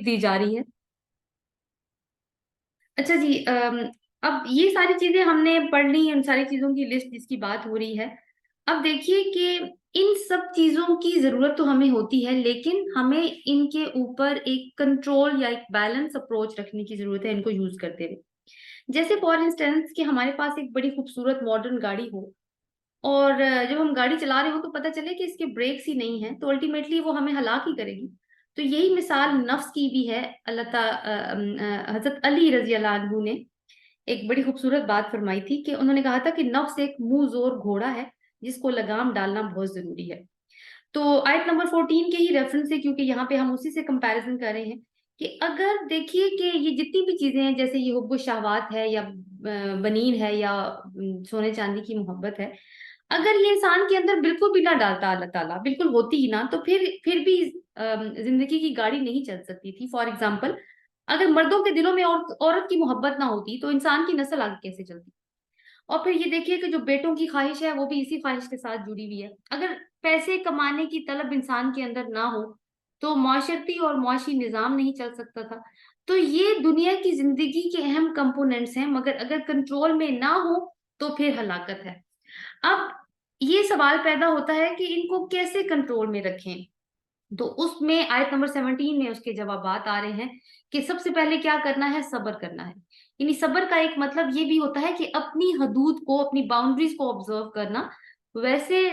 Gift दी जा रही है। अच्छा जी, अब ये सारी चीजें हमने पढ़ ली, उन सारी चीजों की लिस्ट जिसकी बात हो रही है। अब देखिए कि इन सब चीजों की जरूरत तो हमें होती है, लेकिन हमें इनके ऊपर एक कंट्रोल या एक बैलेंस अप्रोच रखने की जरूरत है इनको यूज करते हुए। जैसे फॉर इंस्टेंस कि हमारे पास एक बड़ी खूबसूरत मॉडर्न गाड़ी हो, और जब हम गाड़ी चला रहे हो तो पता चले कि इसके ब्रेक्स ही नहीं है, तो अल्टीमेटली वो हमें हलाक ही करेगी। तो यही मिसाल नफ्स की भी है। हजरत अली रजी अल्लाह अन्हु ने एक बड़ी खूबसूरत बात फरमाई थी कि उन्होंने कहा था कि नफ्स एक मुंह जोर घोड़ा है जिसको लगाम डालना बहुत जरूरी है। तो आयत नंबर 14 के ही रेफरेंस से, क्योंकि यहाँ पे हम उसी से कंपैरिजन कर रहे हैं, कि अगर देखिए कि ये जितनी भी चीजें हैं, जैसे ये हुब्बुश शहवात है या बनीन है या सोने चांदी की मोहब्बत है, अगर ये इंसान के अंदर बिल्कुल भी ना डालता अल्लाह ताला, बिल्कुल होती ही ना, तो फिर भी जिंदगी की गाड़ी नहीं चल सकती थी। फॉर एग्जाम्पल, अगर मर्दों के दिलों में औरत की मोहब्बत ना होती तो इंसान की नस्ल आगे कैसे चलती। और फिर ये देखिए कि जो बेटों की ख्वाहिश है वो भी इसी ख्वाहिश के साथ जुड़ी हुई है। अगर पैसे कमाने की तलब इंसान के अंदर ना हो तो माशरती और मुआशी निजाम नहीं चल सकता था। तो ये दुनिया की जिंदगी के अहम कंपोनेंट्स हैं, मगर अगर कंट्रोल में ना हो तो फिर हलाकत है। अब ये सवाल पैदा होता है कि इनको कैसे कंट्रोल में रखें। तो उसमें आयत नंबर 17 में उसके जवाबात आ रहे हैं कि सबसे पहले क्या करना है, सब्र करना है। यानी सब्र का एक मतलब ये भी होता है कि अपनी हदूद को, अपनी बाउंड्रीज को ऑब्जर्व करना। वैसे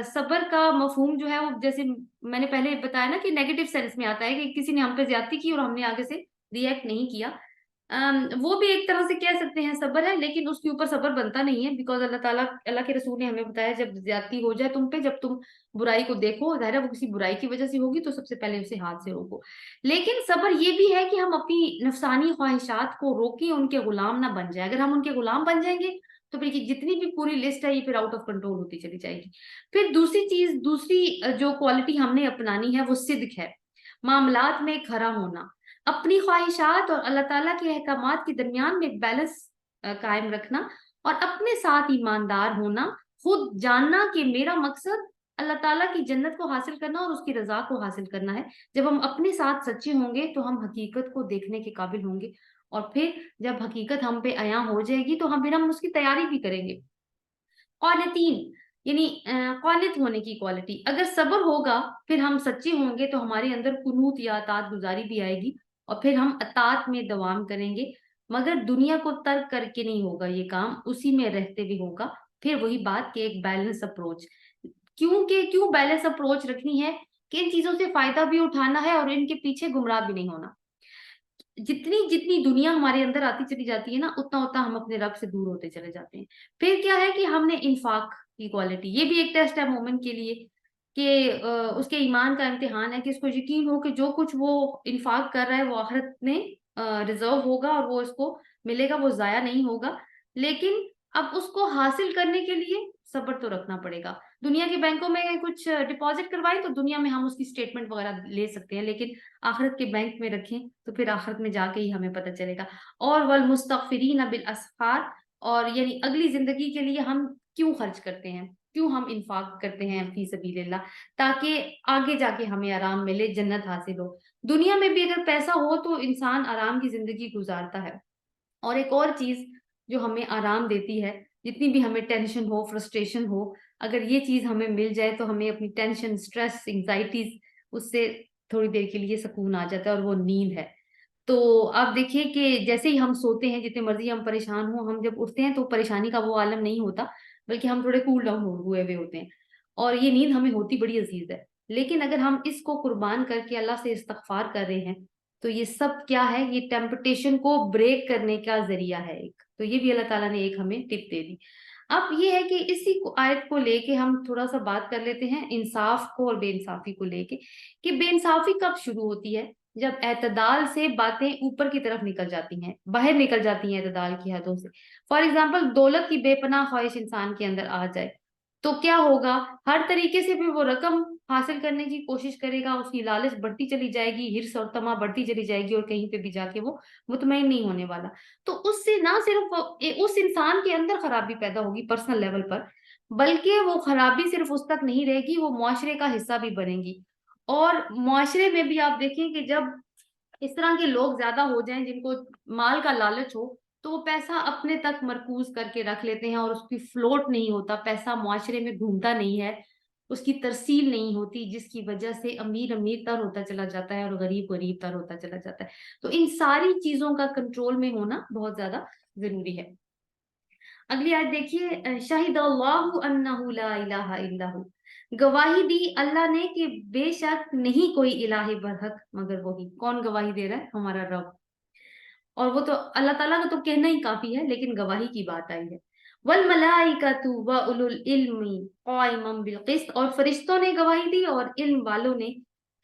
सब्र का मफहूम जो है वो, जैसे मैंने पहले बताया ना, कि नेगेटिव सेंस में आता है कि किसी ने हम पे ज्यादती की और हमने आगे से रिएक्ट नहीं किया। वो भी एक तरह से कह सकते हैं सब्र है, लेकिन उसके ऊपर सब्र बनता नहीं है, बिकॉज अल्लाह ताला, अल्लाह के रसूल ने हमें बताया जब ज्यादती हो जाए तुम पे, जब तुम बुराई को देखो, जाहिर है वो किसी बुराई की वजह से होगी, तो सबसे पहले उसे हाथ से रोको। लेकिन सब्र ये भी है कि हम अपनी नफसानी ख्वाहिशात को रोकें, उनके गुलाम ना बन जाए। अगर हम उनके गुलाम बन जाएंगे तो फिर ये जितनी भी पूरी लिस्ट है ये फिर आउट ऑफ कंट्रोल होती चली जाएगी। फिर दूसरी चीज, दूसरी जो क्वालिटी हमने अपनानी है वो सिद्क है, मामलात में खरा होना, अपनी ख्वाहिशात और अल्लाह ताला के अहकामात के दरमियान में बैलेंस कायम रखना, और अपने साथ ईमानदार होना, खुद जानना कि मेरा मकसद अल्लाह ताला की जन्नत को हासिल करना और उसकी रजा को हासिल करना है। जब हम अपने साथ सच्चे होंगे तो हम हकीकत को देखने के काबिल होंगे, और फिर जब हकीकत हम पे अया हो जाएगी तो हम उसकी तैयारी भी करेंगे। क़ानितीन, यानी क़ानित होने की क्वालिटी, अगर सब्र होगा, फिर हम सच्चे होंगे तो हमारे अंदर कुनूत या अतात गुजारी भी आएगी, और फिर हम अतात में दवाम करेंगे। मगर दुनिया को तर्क करके नहीं होगा ये काम, उसी में रहते भी होगा। फिर वही बात कि एक बैलेंस अप्रोच, क्यों बैलेंस अप्रोच रखनी है, कि इन चीजों से फायदा भी उठाना है और इनके पीछे गुमराह भी नहीं होना। जितनी जितनी दुनिया हमारे अंदर आती चली जाती है ना, उतना उतना हम अपने रब से दूर होते चले जाते हैं। फिर क्या है कि हमने इंफाक की क्वालिटी, ये भी एक टेस्ट है मोमिन के लिए, कि उसके ईमान का इम्तिहान है कि इसको यकीन हो कि जो कुछ वो इंफाक कर रहा है वो आखिरत में रिजर्व होगा और वो इसको मिलेगा, वो जाया नहीं होगा। लेकिन अब उसको हासिल करने के लिए सब्र तो रखना पड़ेगा। दुनिया के बैंकों में कुछ डिपॉजिट करवाएं तो दुनिया में हम उसकी स्टेटमेंट वगैरह ले सकते हैं, लेकिन आखिरत के बैंक में रखें तो फिर आखिरत में जाके ही हमें पता चलेगा। और वल मुस्तगफिरीन बिल असफार, और यानी अगली जिंदगी के लिए हम क्यों खर्च करते हैं, क्यों हम इंफाक करते हैं फी सबीलिल्लाह, ताकि आगे जाके हमें आराम मिले, जन्नत हासिल हो। दुनिया में भी अगर पैसा हो तो इंसान आराम की जिंदगी गुजारता है। और एक और चीज जो हमें आराम देती है, जितनी भी हमें टेंशन हो, फ्रस्ट्रेशन हो, अगर ये चीज हमें मिल जाए तो हमें अपनी टेंशन, स्ट्रेस, एंजाइटीज, उससे थोड़ी देर के लिए सुकून आ जाता है, और वो नींद है। तो आप देखिए कि जैसे ही हम सोते हैं, जितने मर्जी हम परेशान हो, हम जब उठते हैं तो परेशानी का वो आलम नहीं होता, बल्कि हम थोड़े कूल डाउन हुए हुए होते हैं, और ये नींद हमें होती बड़ी अजीज है। लेकिन अगर हम इसको कुर्बान करके अल्लाह से इस्तगफार कर रहे हैं तो ये सब क्या है, ये टेम्पटेशन को ब्रेक करने का जरिया है एक। तो ये भी अल्लाह ताला ने एक हमें टिप दे दी। अब ये है कि इसी को आयत को लेके हम थोड़ा सा बात कर लेते हैं इंसाफ को और बेइंसाफी को लेके, कि बेइंसाफी कब शुरू होती है, जब एतदाल से बातें ऊपर की तरफ निकल जाती हैं, बाहर निकल जाती हैं एतदाल की हदों से। फॉर एग्जाम्पल, दौलत की बेपनाह ख्वाहिश इंसान के अंदर आ जाए तो क्या होगा, हर तरीके से भी वो रकम हासिल करने की कोशिश करेगा, उसकी लालच बढ़ती चली जाएगी, हिर्स और तमा बढ़ती चली जाएगी, और कहीं पे भी जाके वो मुतमईन नहीं होने वाला। तो उससे ना सिर्फ उस इंसान के अंदर खराबी पैदा होगी पर्सनल लेवल पर, बल्कि वो खराबी सिर्फ उस तक नहीं रहेगी, वो मुआशरे का हिस्सा भी बनेगी। और मुआशरे में भी आप देखें कि जब इस तरह के लोग ज्यादा हो जाएं जिनको माल का लालच हो, तो वो पैसा अपने तक मरकूज करके रख लेते हैं और उसकी फ्लोट नहीं होता, पैसा मुआशरे में घूमता नहीं है, उसकी तरसील नहीं होती, जिसकी वजह से अमीर अमीर तर होता चला जाता है और गरीब गरीब तर होता चला जाता है। तो इन सारी चीजों का कंट्रोल में होना बहुत ज्यादा जरूरी है। अगली आयत देखिए, शाहिद अल्लाहु अन्नहु ला इलाहा इल्लहु, गवाही दी अल्लाह ने कि बेशक नहीं कोई इलाही बरहक मगर वही। कौन गवाही दे रहा है? हमारा रब। और वो तो अल्लाह ताला का तो कहना ही काफी है, लेकिन गवाही की बात आई है। वल मलाइकतु व उलुल इल्मी काइमम बिल क़िस्त, और फरिश्तों ने गवाही दी और इल्म वालों ने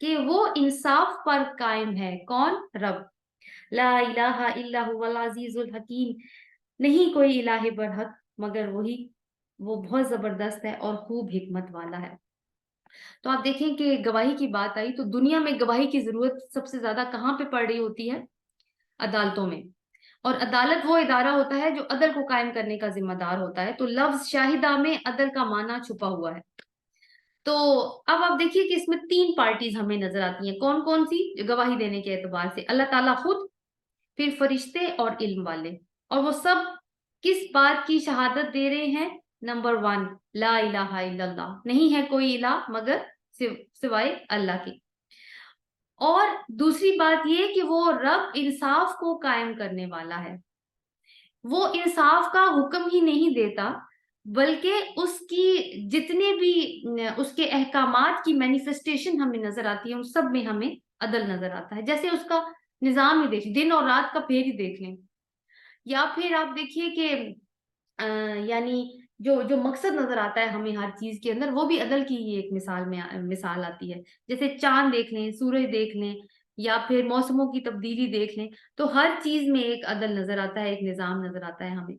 कि वो इंसाफ पर कायम है। कौन? रब। ला इलाहा इल्ला हुवल अजीजुल हकीम, नहीं कोई इलाहे बरहक मगर वही, वो बहुत जबरदस्त है और खूब हिकमत वाला है। तो आप देखें कि गवाही की बात आई तो दुनिया में गवाही की जरूरत सबसे ज्यादा कहाँ पे पड़ रही होती है? अदालतों में। और अदालत वो इदारा होता है जो अदल को कायम करने का जिम्मेदार होता है। तो लफ्ज शाहिदा में अदल का माना छुपा हुआ है। तो अब आप देखिए कि इसमें तीन पार्टीज हमें नजर आती हैं। कौन कौन सी? गवाही देने के एतबार से अल्लाह ताला खुद, फिर फरिश्ते और इल्म वाले। और वो सब किस बात की शहादत दे रहे हैं? नंबर वन, ला इलाहा इल्लल्लाह, नहीं है कोई इलाह मगर सिवाय अल्लाह के। और दूसरी बात ये कि वो रब इंसाफ को कायम करने वाला है। वो इंसाफ का हुक्म ही नहीं देता, बल्कि उसकी जितने भी उसके अहकामात की मैनिफेस्टेशन हमें नजर आती है, उन सब में हमें अदल नजर आता है। जैसे उसका निजाम ही देख, दिन और रात का फेर ही देख लें, या फिर आप देखिए कि यानी जो जो मकसद नजर आता है हमें हर चीज के अंदर, वो भी अदल की ही एक मिसाल आती है। जैसे चांद देख लें, सूरज देख लें, या फिर मौसमों की तब्दीली देख लें, तो हर चीज में एक अदल नजर आता है, एक निजाम नजर आता है हमें।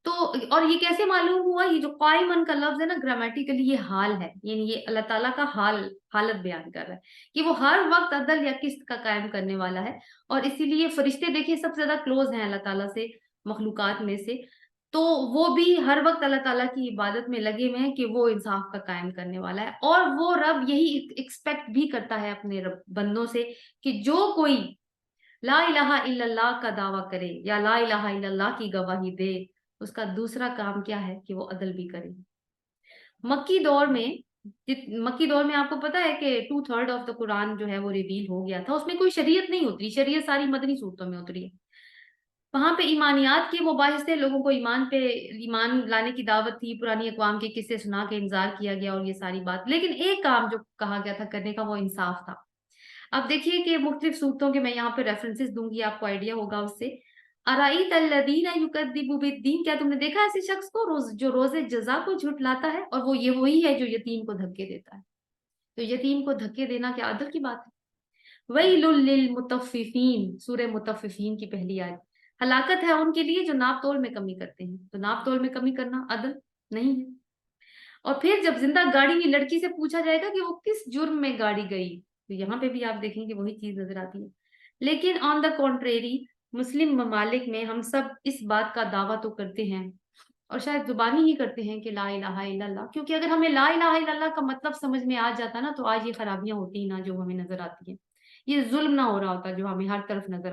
तो और ये कैसे मालूम हुआ? ये जो कायमन का लफ्ज है ना, ग्रामेटिकली ये हाल है, यानी ये अल्लाह ताला का हालत बयान कर रहा है कि वो हर वक्त अदल या किस्त का कायम करने वाला है। और इसीलिए फरिश्ते देखिए सबसे ज्यादा क्लोज हैं अल्लाह ताला से मखलूकात में से। तो वो भी हर वक्त अल्लाह ताला की इबादत में लगे हुए हैं कि वो इंसाफ का कायम करने वाला है। और वो रब यही एक्सपेक्ट भी करता है अपने बंदों से कि जो कोई ला इलाहा इल्लल्लाह का दावा करे या ला इलाहा इल्लल्लाह की गवाही दे, उसका दूसरा काम क्या है कि वो अदल भी करे। मक्की दौर में मक्की दौर में आपको पता है कि 2/3 ऑफ द कुरान जो है वो रिवील हो गया था। उसमें कोई शरीयत नहीं उतरी, शरीयत सारी मदनी सूरतों में उतरी है। वहां पे ईमानियात के मुबाहिस थे, लोगों को ईमान लाने की दावत थी, पुरानी अक़वाम के किस्से सुना के इंतजार किया गया और ये सारी बात। लेकिन एक काम जो कहा गया था करने का, वो इंसाफ था। अब देखिए कि मुख्तलिफ सूरतों के मैं यहाँ पे रेफरेंसेस दूंगी, आपको आइडिया होगा उससे। अराईत अल्लज़ीना युकद्दिबु बिद्दीन, क्या तुमने देखा ऐसे शख्स को जो रोजे जजा को झुठलाता है? और वो ये वही है जो यतीम को धक्के देता है। तो यतीम को धक्के देना क्या अदल की बात है? वैलुल लिल मुतफ्फिफीन, सूरह मुतफ्फिफीन की पहली आयत। हलाकत है उनके लिए जो नाप तोल में कमी करते हैं। तो नाप तोल में कमी करना अदल नहीं है। और फिर जब जिंदा गाड़ी हुई लड़की से पूछा जाएगा कि वो किस जुर्म में गाड़ी गई, तो यहाँ पे भी आप देखेंगे वही चीज नजर आती है। लेकिन ऑन द कॉन्ट्रेरी, मुस्लिम ममालिक में हम सब इस बात का दावा तो करते हैं, और शायद जुबानी ही करते हैं कि ला इलाहा इल्लल्लाह, क्योंकि अगर हमें ला इलाहा इल्लल्लाह का मतलब समझ में आ जाता ना, तो आज ये खराबियां होती ही ना जो हमें नजर आती है, ये जुल्म ना हो रहा होता जो हमें हर तरफ नजर